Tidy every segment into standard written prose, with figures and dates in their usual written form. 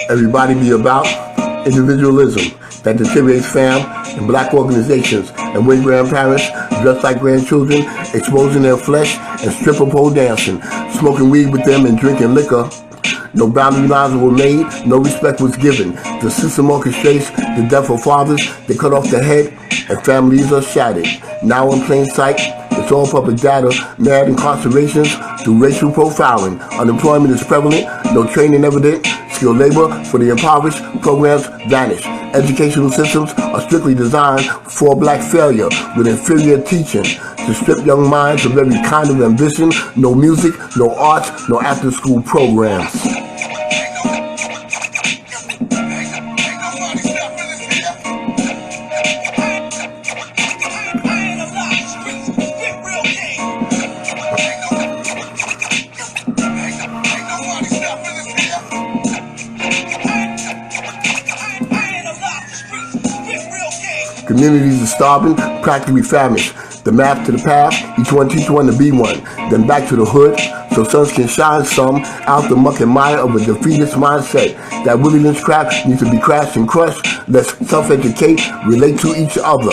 Everybody be about individualism that deteriorates fam and black organizations and when grandparents dressed like grandchildren, exposing their flesh and stripper pole dancing, smoking weed with them and drinking liquor. No boundary lines were made, no respect was given. The system orchestrates the death of fathers, they cut off the head, and families are shattered. Now in plain sight, it's all public data, mad incarcerations through racial profiling. Unemployment is prevalent, no training evident. Skilled labor for the impoverished, programs vanish. Educational systems are strictly designed for black failure with inferior teaching to strip young minds of every kind of ambition. No music, no arts, no after-school programs. Communities are starving, practically famished. The map to the path, each one teach one to be one. Then back to the hood, so sons can shine some out the muck and mire of a defeatist mindset. That wilderness crap needs to be crashed and crushed. Let's self-educate, relate to each other.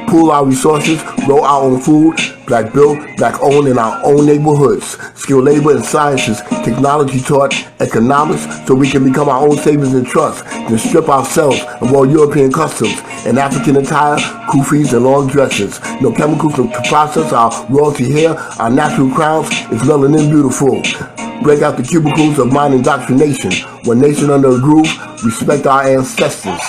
Pool our resources, grow our own food, black built, black owned in our own neighborhoods. Skilled labor and sciences, technology taught, economics, so we can become our own savings and trust. Then strip ourselves of all European customs and African attire, kufis and long dresses. No chemicals to process our royalty hair, our natural crowns is melanin beautiful. Break out the cubicles of mind indoctrination. One nation under a groove, respect our ancestors.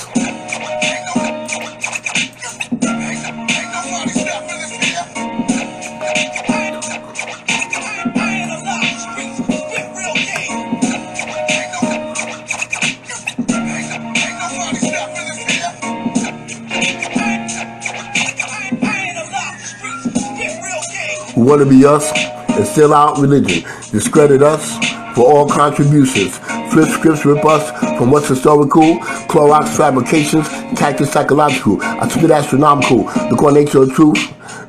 Who want to be us and steal our religion, discredit us for all contributions, flip scripts, rip us from what's historical, Clorox fabrications, tactics psychological, I spit astronomical, the core nature of truth,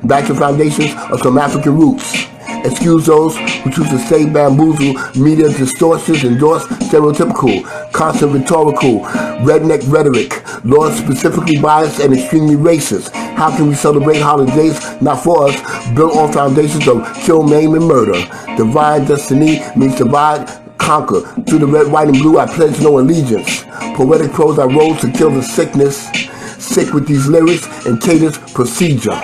back to foundations of some African roots. Excuse those who choose to stay bamboozled, media distortions, endorse stereotypical, constant rhetorical, redneck rhetoric, laws specifically biased and extremely racist. How can we celebrate holidays not for us, built on foundations of kill, maim, and murder? Divine destiny means divide, conquer. Through the red, white, and blue, I pledge no allegiance. Poetic prose I rose to kill the sickness. Sick with these lyrics and cadence procedure.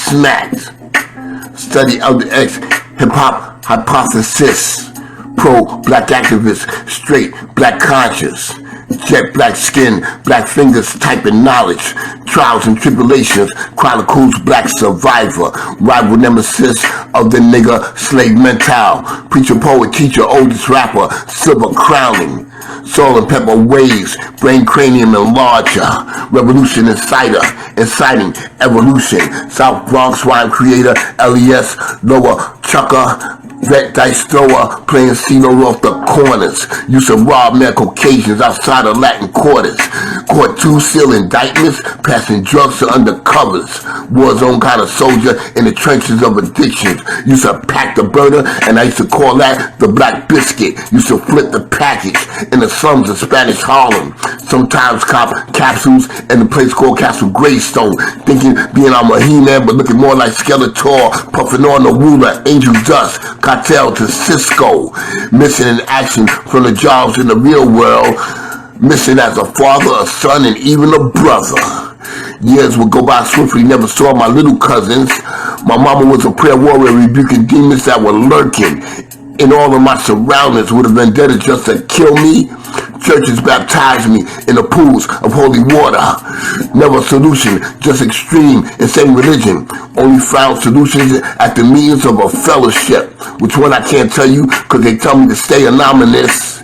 Smacked. Study Elder X hip-hop hypothesis. Pro-black activist, straight black conscious. Jet black skin, black fingers typing knowledge. Trials and tribulations, chronicles black survivor. Rival nemesis of the nigger slave mental. Preacher, poet, teacher, oldest rapper, silver crowning. Salt and pepper waves, brain cranium enlarger. Revolution inciter, inciting evolution. South Bronx rhyme creator, LES, lower chucker. Vet dice thrower, playing CeeLo off the corners. Used to rob mad Caucasians outside of Latin quarters. Caught 2 seal indictments, passing drugs to undercovers. War zone kind of soldier in the trenches of addictions. Used to pack the burner, and I used to call that the black biscuit. Used to flip the package in the slums of Spanish Harlem. Sometimes cop capsules in a place called Castle Greystone. Thinking being I'm a He-Man, but looking more like Skeletor. Puffing on the ruler, Angel Dust, Cartel to Cisco. Missing in action from the jobs in the real world. Missing as a father, a son, and even a brother. Years would go by swiftly, never saw my little cousins. My mama was a prayer warrior rebuking demons that were lurking in all of my surroundings with a vendetta just to kill me. Churches baptized me in the pools of holy water. Never solution, just extreme, insane religion. Only found solutions at the meetings of a fellowship. Which one I can't tell you, cause they tell me to stay anonymous.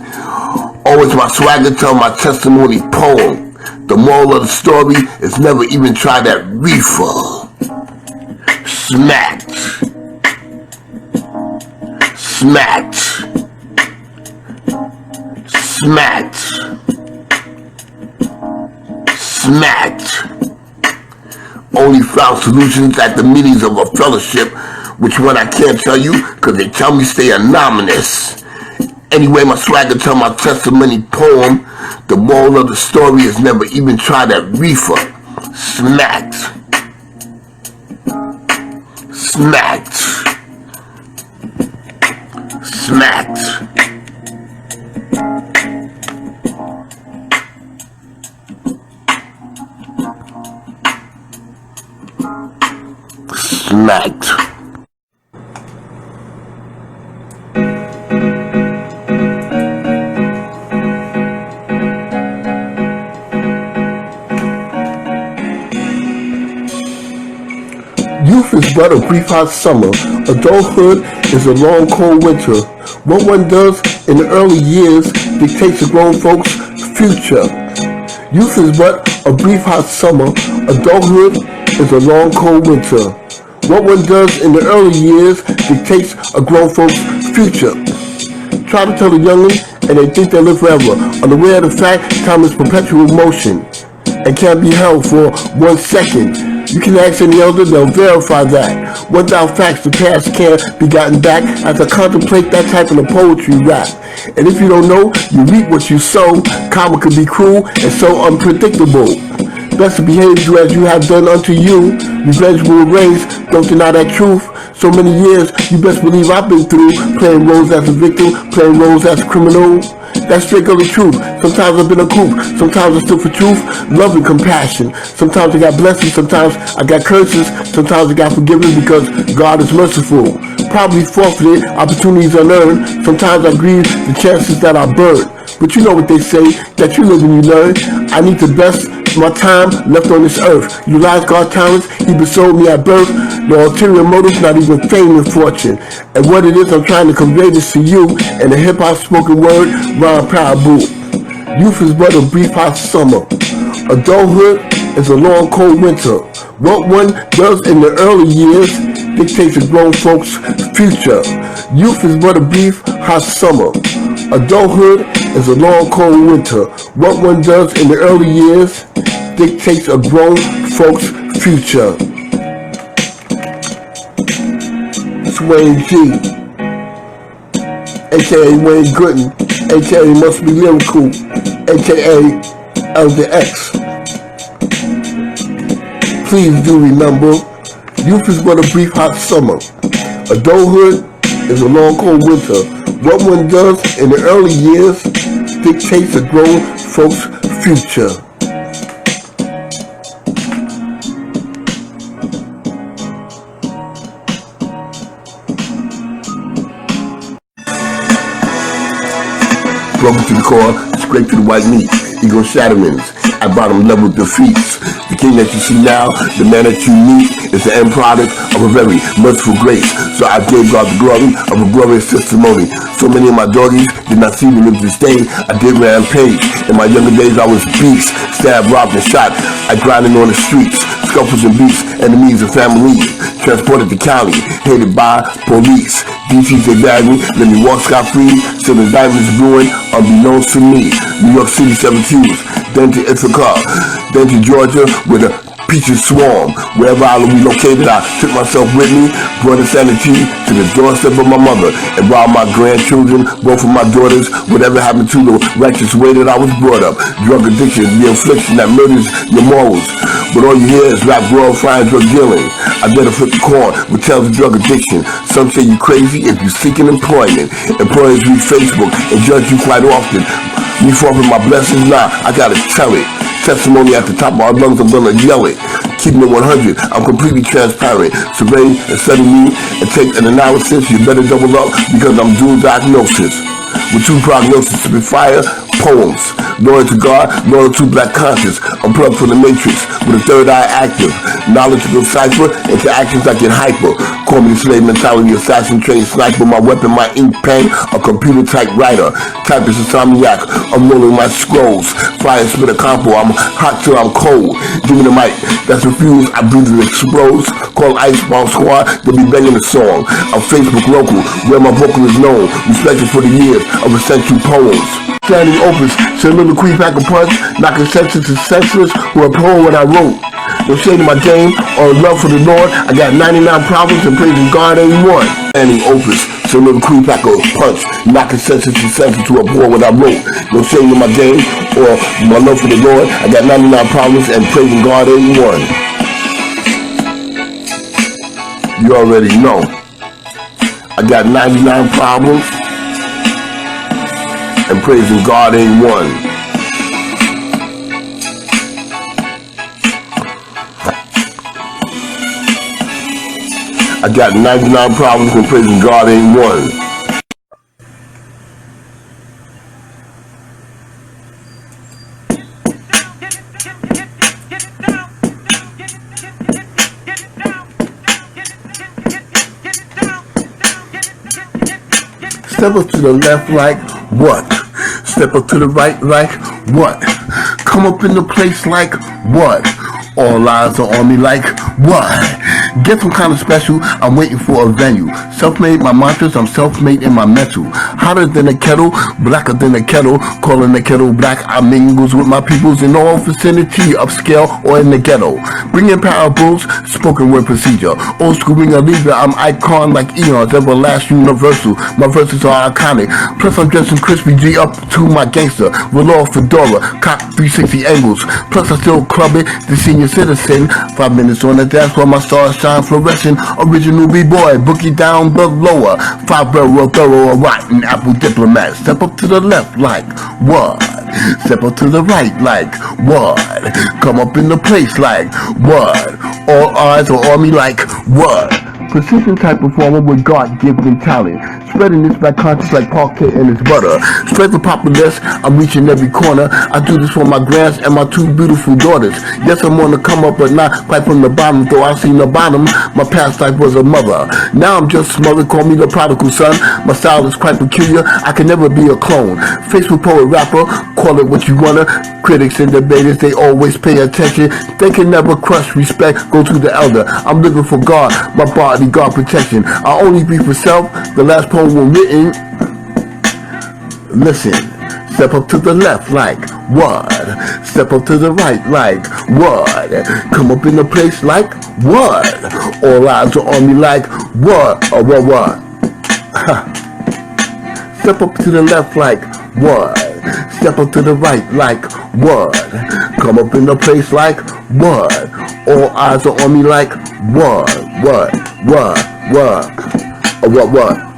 Always my swagger tell my testimony poem. The moral of the story is never even try that reefer. Smacked. Smacked. Smacked. Smacked. Only found solutions at the meetings of a fellowship, which one I can't tell you, cause they tell me stay anonymous. Anyway, my swagger tell my testimony poem. The moral of the story is never even try that reefer. Smacked. Smacked. Smacked. Smacked. Youth is but a brief hot summer. Adulthood is a long cold winter. What one does in the early years dictates a grown folks' future. Youth is but a brief hot summer. Adulthood is a long cold winter. What one does in the early years dictates a grown folks' future. Try to tell the youngin' and they think they live forever, unaware of the fact time is perpetual motion and can't be held for 1 second. You can ask any elder, they'll verify that. Without facts, the past can't be gotten back. As I contemplate that type of a poetry rap. And if you don't know, you reap what you sow. Karma can be cruel and so unpredictable. Best to behave as you have done unto you. Revenge will erase, don't deny that truth. So many years, you best believe I've been through playing roles as a victim, playing roles as a criminal. That's straight the truth. Sometimes I've been a coop, sometimes I stood for truth, love and compassion. Sometimes I got blessings, sometimes I got curses, sometimes I got forgiven because God is merciful. Probably forfeited, opportunities unearned. Sometimes I grieve the chances that I burned. But you know what they say, that you live and you learn. I need the best my time left on this earth. Utilize God's talents He bestowed me at birth. No ulterior motives, not even fame and fortune. And what it is I'm trying to convey this to you in a hip-hop spoken word rhyme parable. Youth is but a brief hot summer. Adulthood is a long cold winter. What one does in the early years dictates a grown folks' future. Youth is but a brief hot summer. Adulthood is a long cold winter. What one does in the early years dictates a grown folks' future. It's Wayne G, aka Wayne Gooden, aka Must Be Lyrical, aka Elder X. Please do remember, youth is but a brief hot summer. Adulthood is a long cold winter. What one does in the early years dictates a grown folks' future. Broken to the core, scraped to the white meat. Ego shatterings, at bottom level defeats. The king that you see now, the man that you meet, is the end product of a very merciful grace. So I gave God the glory of a glorious testimony. So many of my doggies did not see me live this day. I did rampage. In my younger days I was beast, stabbed, robbed, and shot. I grinded on the streets. scuffles and beats, enemies and family. Transported to Cali, hated by police. DC's they bag me, let me walk scot-free. Still the diamonds brewing, unbeknownst to me. New York City 7 Qs, then to Ithaca, then to Georgia with a peaches swarm. Wherever I relocated, I took myself with me, brought insanity to the doorstep of my mother, and while my grandchildren, both of my daughters, whatever happened to the righteous way that I was brought up. Drug addiction, the affliction that murders your morals. But all you hear is rap glorifying drug dealing. I better flip the coin with tales of drug addiction. Some say you crazy if you seeking employment. Employers read Facebook and judge you quite often. Me forfeit my blessings, nah, I gotta tell it. Testimony at the top of my lungs, I'm gonna yell it. Keeping it 100, I'm completely transparent. Survey and study me and take an analysis. You better double up because I'm dual diagnosis. With two prognosis to be fire, poems. Loyal to God, loyal to black conscience. Unplugged from the matrix with a third eye active. Knowledgeable cipher into actions I get hyper. Call me the slave mentality, assassin, trained sniper. My weapon, my ink pen, a computer typewriter. Typist insomniac, I'm rolling my scrolls. Fire spit a compo, I'm hot till I'm cold. Give me the mic, that's refused, I breathe and explodes. Call Icebound Squad, they'll be banging the song. I'm Facebook local, where my vocal is known. Respected for the years of essential poems. Standing opus, soliloquy, pack a punch, knocking senses and senseless, who abhor what I wrote. No shade in my game, or love for the Lord, I got 99 problems and praising God ain't one. Standing opus, soliloquy, pack a punch, knocking senses and senseless, who abhor what I wrote. No shade in my game, or my love for the Lord, I got 99 problems and praising God ain't one. You already know. I got 99 problems and praising God ain't one. I got 99 problems and praising God ain't one. Step up to the left like what? Step up to the right like what? Come up in the place like what? All eyes are on me like what? Get some kind of special, I'm waiting for a venue. Self-made my mantras, I'm self-made in my mental. Hotter than a kettle, blacker than a kettle. Calling the kettle black, I mingles with my peoples in all vicinity, upscale or in the ghetto. Bringing parables, spoken word procedure. Old school ring a leader, I'm icon like eons, everlasting universal. My verses are iconic. Plus I'm dressing crispy G up to my gangster. Velour fedora, cock 360 angles. Plus I still club it, the senior citizen. 5 minutes on the dance while my stars shine fluorescent. Original B-boy, bookie down the lower. 5-barrel thorough, a rotten apple diplomat. Step up to the left like what? Step up to the right like what? Come up in the place like what? All eyes are on me like what? Persistent type performer with God-given talent. Spreading this back conscious like parquet and its butter. Spread the populace, I'm reaching every corner. I do this for my grands and my 2 beautiful daughters. Yes, I'm on the come up, but not quite from the bottom. Though I've seen the bottom, my past life was a mother. Now I'm just smothered, call me the prodigal son. My style is quite peculiar, I can never be a clone. Facebook poet rapper, call it what you wanna. Critics and debaters, they always pay attention. They can never crush respect, go to the elder. I'm living for God, my body, God protection. I only be for self, the last poem was written. Listen, step up to the left like what? Step up to the right like what? Come up in the place like what? All eyes are on me like what? Or what? Step up to the left like what? Step up to the right like what? Come up in the place like what? All eyes are on me like what? What? Or what?